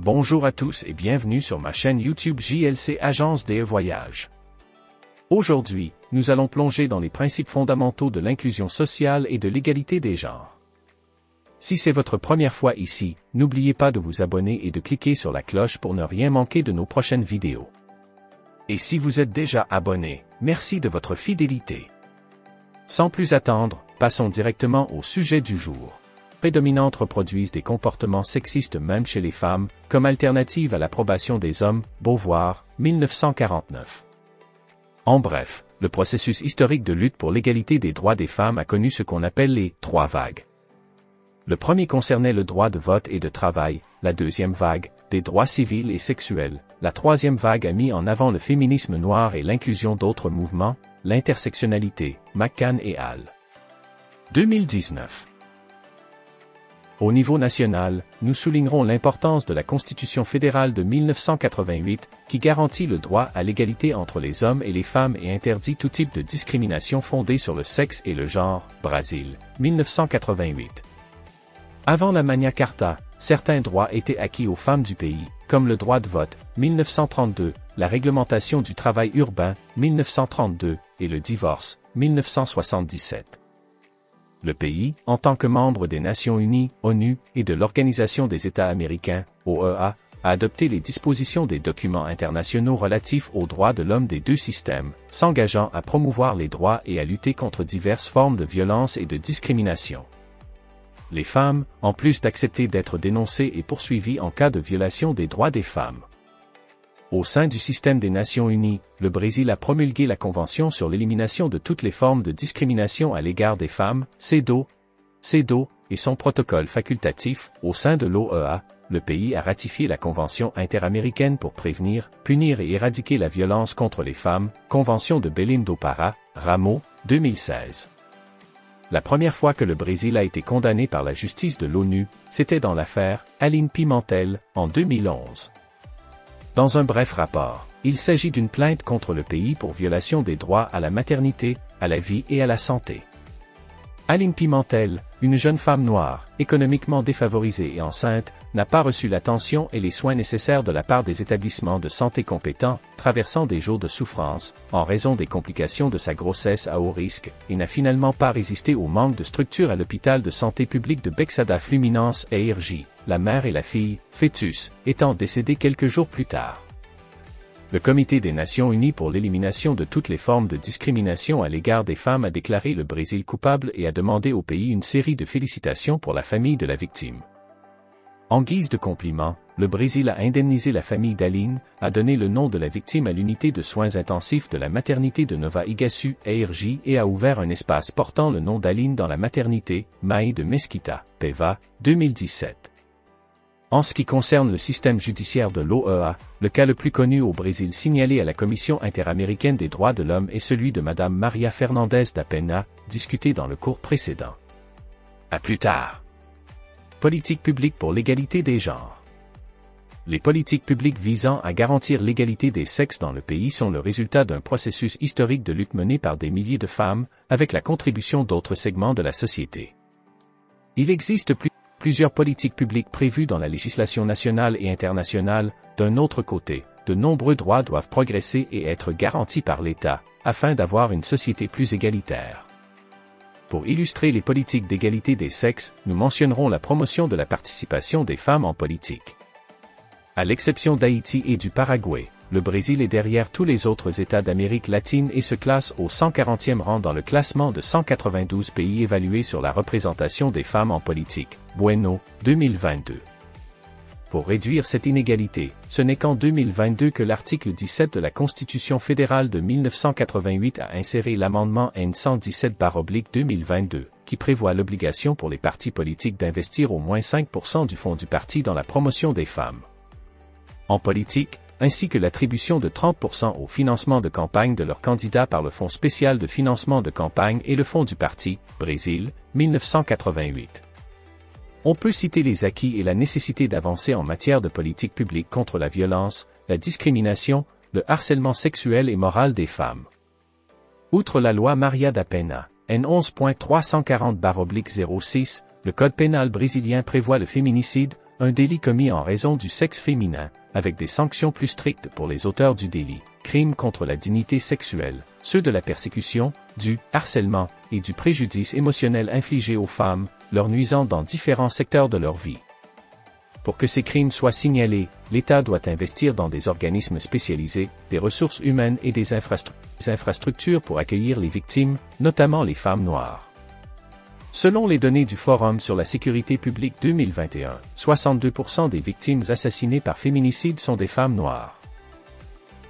Bonjour à tous et bienvenue sur ma chaîne YouTube JLC Agence des Voyages. Aujourd'hui, nous allons plonger dans les principes fondamentaux de l'inclusion sociale et de l'égalité des genres. Si c'est votre première fois ici, n'oubliez pas de vous abonner et de cliquer sur la cloche pour ne rien manquer de nos prochaines vidéos. Et si vous êtes déjà abonné, merci de votre fidélité. Sans plus attendre, passons directement au sujet du jour. Prédominantes reproduisent des comportements sexistes même chez les femmes, comme alternative à l'approbation des hommes, Beauvoir, 1949. En bref, le processus historique de lutte pour l'égalité des droits des femmes a connu ce qu'on appelle les « trois vagues ». Le premier concernait le droit de vote et de travail, la deuxième vague, des droits civils et sexuels, la troisième vague a mis en avant le féminisme noir et l'inclusion d'autres mouvements, l'intersectionnalité, McCann et al. 2019. Au niveau national, nous soulignerons l'importance de la Constitution fédérale de 1988, qui garantit le droit à l'égalité entre les hommes et les femmes et interdit tout type de discrimination fondée sur le sexe et le genre, Brésil, 1988. Avant la Magna Carta, certains droits étaient acquis aux femmes du pays, comme le droit de vote, 1932, la réglementation du travail urbain, 1932, et le divorce, 1977. Le pays, en tant que membre des Nations Unies, ONU, et de l'Organisation des États américains, OEA, a adopté les dispositions des documents internationaux relatifs aux droits de l'homme des deux systèmes, s'engageant à promouvoir les droits et à lutter contre diverses formes de violence et de discrimination. Les femmes, en plus d'accepter d'être dénoncées et poursuivies en cas de violation des droits des femmes. Au sein du système des Nations Unies, le Brésil a promulgué la Convention sur l'élimination de toutes les formes de discrimination à l'égard des femmes, CEDAW, et son protocole facultatif. Au sein de l'OEA, le pays a ratifié la Convention interaméricaine pour prévenir, punir et éradiquer la violence contre les femmes, Convention de Belém do Pará, Ramo, 2016. La première fois que le Brésil a été condamné par la justice de l'ONU, c'était dans l'affaire Aline Pimentel, en 2011. Dans un bref rapport, il s'agit d'une plainte contre le pays pour violation des droits à la maternité, à la vie et à la santé. Aline Pimentel, une jeune femme noire, économiquement défavorisée et enceinte, n'a pas reçu l'attention et les soins nécessaires de la part des établissements de santé compétents, traversant des jours de souffrance, en raison des complications de sa grossesse à haut risque, et n'a finalement pas résisté au manque de structures à l'hôpital de santé publique de Bexada Fluminense ERJ, la mère et la fille, fœtus, étant décédées quelques jours plus tard. Le Comité des Nations Unies pour l'élimination de toutes les formes de discrimination à l'égard des femmes a déclaré le Brésil coupable et a demandé au pays une série de félicitations pour la famille de la victime. En guise de compliment, le Brésil a indemnisé la famille d'Aline, a donné le nom de la victime à l'unité de soins intensifs de la maternité de Nova Iguaçu, ERJ, et a ouvert un espace portant le nom d'Aline dans la maternité, Maï de Mesquita, PEVA, 2017. En ce qui concerne le système judiciaire de l'OEA, le cas le plus connu au Brésil signalé à la Commission interaméricaine des droits de l'homme est celui de Madame Maria Fernandes da Penha, discuté dans le cours précédent. À plus tard. Politique publique pour l'égalité des genres. Les politiques publiques visant à garantir l'égalité des sexes dans le pays sont le résultat d'un processus historique de lutte mené par des milliers de femmes, avec la contribution d'autres segments de la société. Il existe plusieurs politiques publiques prévues dans la législation nationale et internationale. D'un autre côté, de nombreux droits doivent progresser et être garantis par l'État, afin d'avoir une société plus égalitaire. Pour illustrer les politiques d'égalité des sexes, nous mentionnerons la promotion de la participation des femmes en politique. À l'exception d'Haïti et du Paraguay, le Brésil est derrière tous les autres États d'Amérique latine et se classe au 140e rang dans le classement de 192 pays évalués sur la représentation des femmes en politique, Bueno, 2022. Pour réduire cette inégalité, ce n'est qu'en 2022 que l'article 17 de la Constitution fédérale de 1988 a inséré l'amendement N117/2022, qui prévoit l'obligation pour les partis politiques d'investir au moins 5% du fonds du parti dans la promotion des femmes en politique, ainsi que l'attribution de 30% au financement de campagne de leurs candidats par le Fonds spécial de financement de campagne et le Fonds du parti, Brésil, 1988. On peut citer les acquis et la nécessité d'avancer en matière de politique publique contre la violence, la discrimination, le harcèlement sexuel et moral des femmes. Outre la loi Maria da Penha, N11.340/06, le Code pénal brésilien prévoit le féminicide, un délit commis en raison du sexe féminin, avec des sanctions plus strictes pour les auteurs du délit, crime contre la dignité sexuelle, ceux de la persécution, du harcèlement et du préjudice émotionnel infligé aux femmes, leur nuisant dans différents secteurs de leur vie. Pour que ces crimes soient signalés, l'État doit investir dans des organismes spécialisés, des ressources humaines et des infrastructures pour accueillir les victimes, notamment les femmes noires. Selon les données du Forum sur la sécurité publique 2021, 62% des victimes assassinées par féminicide sont des femmes noires.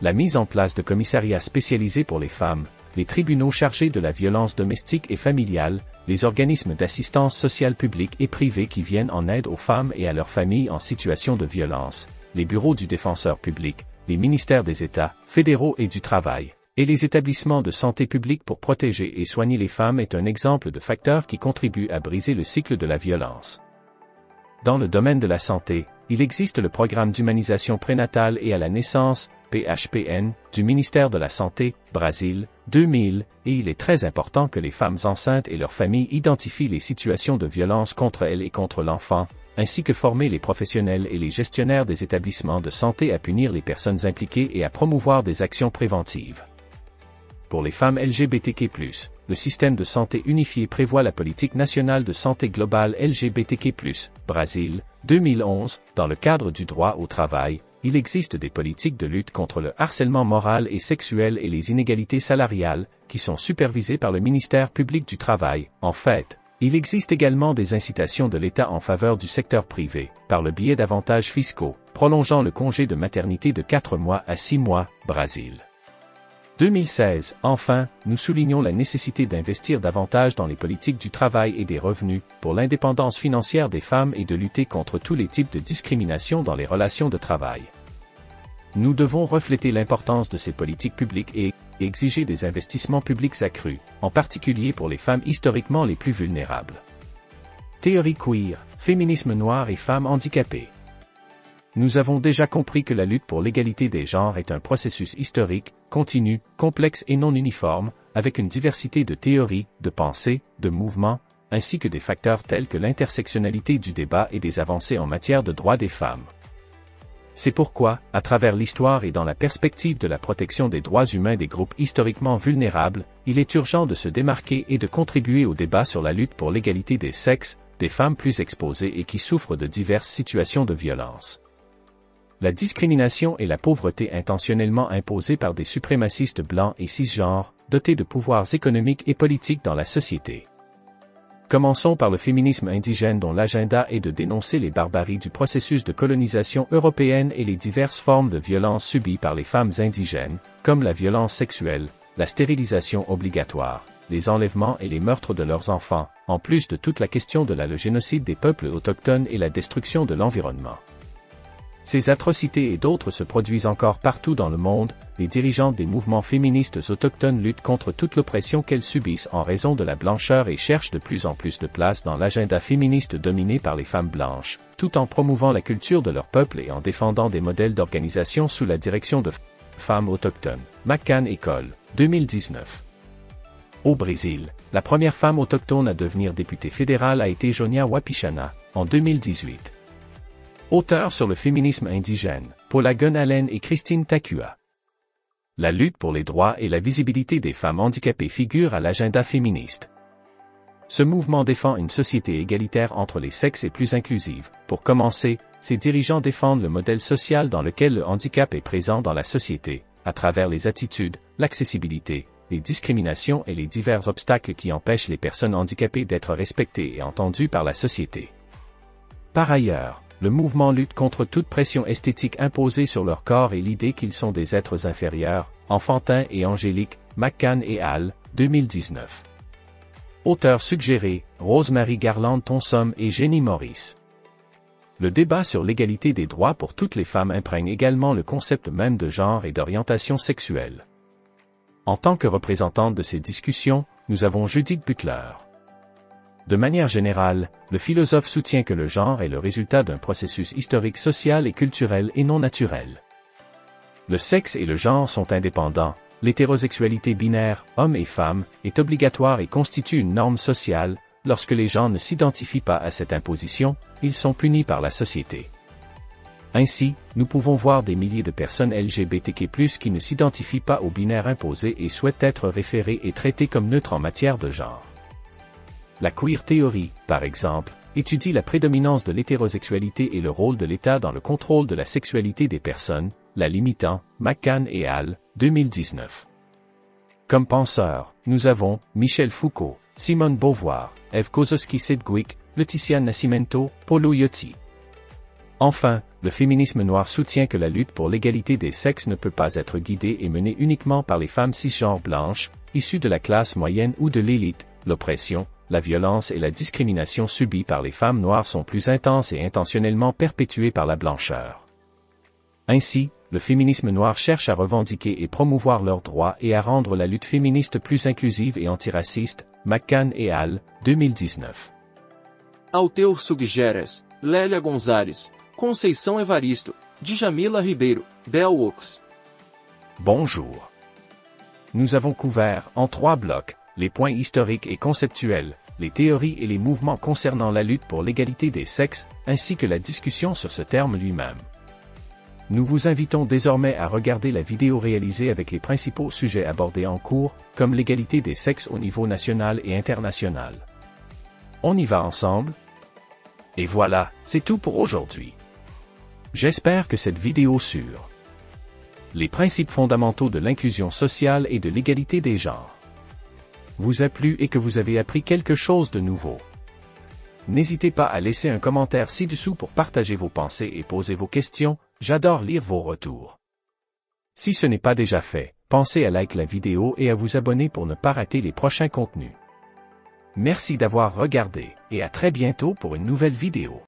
La mise en place de commissariats spécialisés pour les femmes, les tribunaux chargés de la violence domestique et familiale, les organismes d'assistance sociale publique et privée qui viennent en aide aux femmes et à leurs familles en situation de violence, les bureaux du défenseur public, les ministères des États, fédéraux et du travail, et les établissements de santé publique pour protéger et soigner les femmes est un exemple de facteur qui contribue à briser le cycle de la violence. Dans le domaine de la santé, il existe le programme d'humanisation prénatale et à la naissance, PHPN, du ministère de la Santé, Brésil, 2000, et il est très important que les femmes enceintes et leurs familles identifient les situations de violence contre elles et contre l'enfant, ainsi que former les professionnels et les gestionnaires des établissements de santé à punir les personnes impliquées et à promouvoir des actions préventives. Pour les femmes LGBTQ+, le système de santé unifié prévoit la politique nationale de santé globale LGBTQ+, Brésil, 2011, dans le cadre du droit au travail. Il existe des politiques de lutte contre le harcèlement moral et sexuel et les inégalités salariales, qui sont supervisées par le ministère public du Travail. En fait, il existe également des incitations de l'État en faveur du secteur privé, par le biais d'avantages fiscaux, prolongeant le congé de maternité de 4 mois à 6 mois, Brésil. 2016, enfin, nous soulignons la nécessité d'investir davantage dans les politiques du travail et des revenus, pour l'indépendance financière des femmes et de lutter contre tous les types de discrimination dans les relations de travail. Nous devons refléter l'importance de ces politiques publiques et exiger des investissements publics accrus, en particulier pour les femmes historiquement les plus vulnérables. Théorie queer, féminisme noir et femmes handicapées. Nous avons déjà compris que la lutte pour l'égalité des genres est un processus historique, continu, complexe et non uniforme, avec une diversité de théories, de pensées, de mouvements, ainsi que des facteurs tels que l'intersectionnalité du débat et des avancées en matière de droits des femmes. C'est pourquoi, à travers l'histoire et dans la perspective de la protection des droits humains des groupes historiquement vulnérables, il est urgent de se démarquer et de contribuer au débat sur la lutte pour l'égalité des sexes, des femmes plus exposées et qui souffrent de diverses situations de violence. La discrimination et la pauvreté intentionnellement imposées par des suprémacistes blancs et cisgenres, dotés de pouvoirs économiques et politiques dans la société. Commençons par le féminisme indigène dont l'agenda est de dénoncer les barbaries du processus de colonisation européenne et les diverses formes de violence subies par les femmes indigènes, comme la violence sexuelle, la stérilisation obligatoire, les enlèvements et les meurtres de leurs enfants, en plus de toute la question de le génocide des peuples autochtones et la destruction de l'environnement. Ces atrocités et d'autres se produisent encore partout dans le monde, les dirigeantes des mouvements féministes autochtones luttent contre toute l'oppression qu'elles subissent en raison de la blancheur et cherchent de plus en plus de place dans l'agenda féministe dominé par les femmes blanches, tout en promouvant la culture de leur peuple et en défendant des modèles d'organisation sous la direction de femmes autochtones. McCann École, 2019. Au Brésil, la première femme autochtone à devenir députée fédérale a été Jonia Wapichana, en 2018. Auteurs sur le féminisme indigène, Paula Gunn-Allen et Christine Takua. La lutte pour les droits et la visibilité des femmes handicapées figure à l'agenda féministe. Ce mouvement défend une société égalitaire entre les sexes et plus inclusive. Pour commencer, ses dirigeants défendent le modèle social dans lequel le handicap est présent dans la société, à travers les attitudes, l'accessibilité, les discriminations et les divers obstacles qui empêchent les personnes handicapées d'être respectées et entendues par la société. Par ailleurs, le mouvement lutte contre toute pression esthétique imposée sur leur corps et l'idée qu'ils sont des êtres inférieurs, enfantins et angéliques, McCann et al., 2019. Auteurs suggérés, Rosemary Garland Thompson et Jenny Morris. Le débat sur l'égalité des droits pour toutes les femmes imprègne également le concept même de genre et d'orientation sexuelle. En tant que représentante de ces discussions, nous avons Judith Butler. De manière générale, le philosophe soutient que le genre est le résultat d'un processus historique social et culturel et non naturel. Le sexe et le genre sont indépendants, l'hétérosexualité binaire, homme et femme, est obligatoire et constitue une norme sociale, lorsque les gens ne s'identifient pas à cette imposition, ils sont punis par la société. Ainsi, nous pouvons voir des milliers de personnes LGBTQ+, qui ne s'identifient pas au binaire imposé et souhaitent être référées et traitées comme neutres en matière de genre. La queer théorie, par exemple, étudie la prédominance de l'hétérosexualité et le rôle de l'État dans le contrôle de la sexualité des personnes, la limitant, McCann et al., 2019. Comme penseurs, nous avons Michel Foucault, Simone Beauvoir, Eve Kozoski-Sidgwick, Laetitia Nascimento, Polo Yotti. Enfin, le féminisme noir soutient que la lutte pour l'égalité des sexes ne peut pas être guidée et menée uniquement par les femmes cisgenres blanches, issues de la classe moyenne ou de l'élite. L'oppression, la violence et la discrimination subies par les femmes noires sont plus intenses et intentionnellement perpétuées par la blancheur. Ainsi, le féminisme noir cherche à revendiquer et promouvoir leurs droits et à rendre la lutte féministe plus inclusive et antiraciste. McCann et al., 2019. Auteur Suggeres, Lélia Gonzalez, Conceição Evaristo, Djamila Ribeiro, Bell Hooks. Bonjour. Nous avons couvert, en 3 blocs, les points historiques et conceptuels, les théories et les mouvements concernant la lutte pour l'égalité des sexes, ainsi que la discussion sur ce terme lui-même. Nous vous invitons désormais à regarder la vidéo réalisée avec les principaux sujets abordés en cours, comme l'égalité des sexes au niveau national et international. On y va ensemble? Et voilà, c'est tout pour aujourd'hui. J'espère que cette vidéo sur les principes fondamentaux de l'inclusion sociale et de l'égalité des genres vous a plu et que vous avez appris quelque chose de nouveau. N'hésitez pas à laisser un commentaire ci-dessous pour partager vos pensées et poser vos questions, j'adore lire vos retours. Si ce n'est pas déjà fait, pensez à liker la vidéo et à vous abonner pour ne pas rater les prochains contenus. Merci d'avoir regardé, et à très bientôt pour une nouvelle vidéo.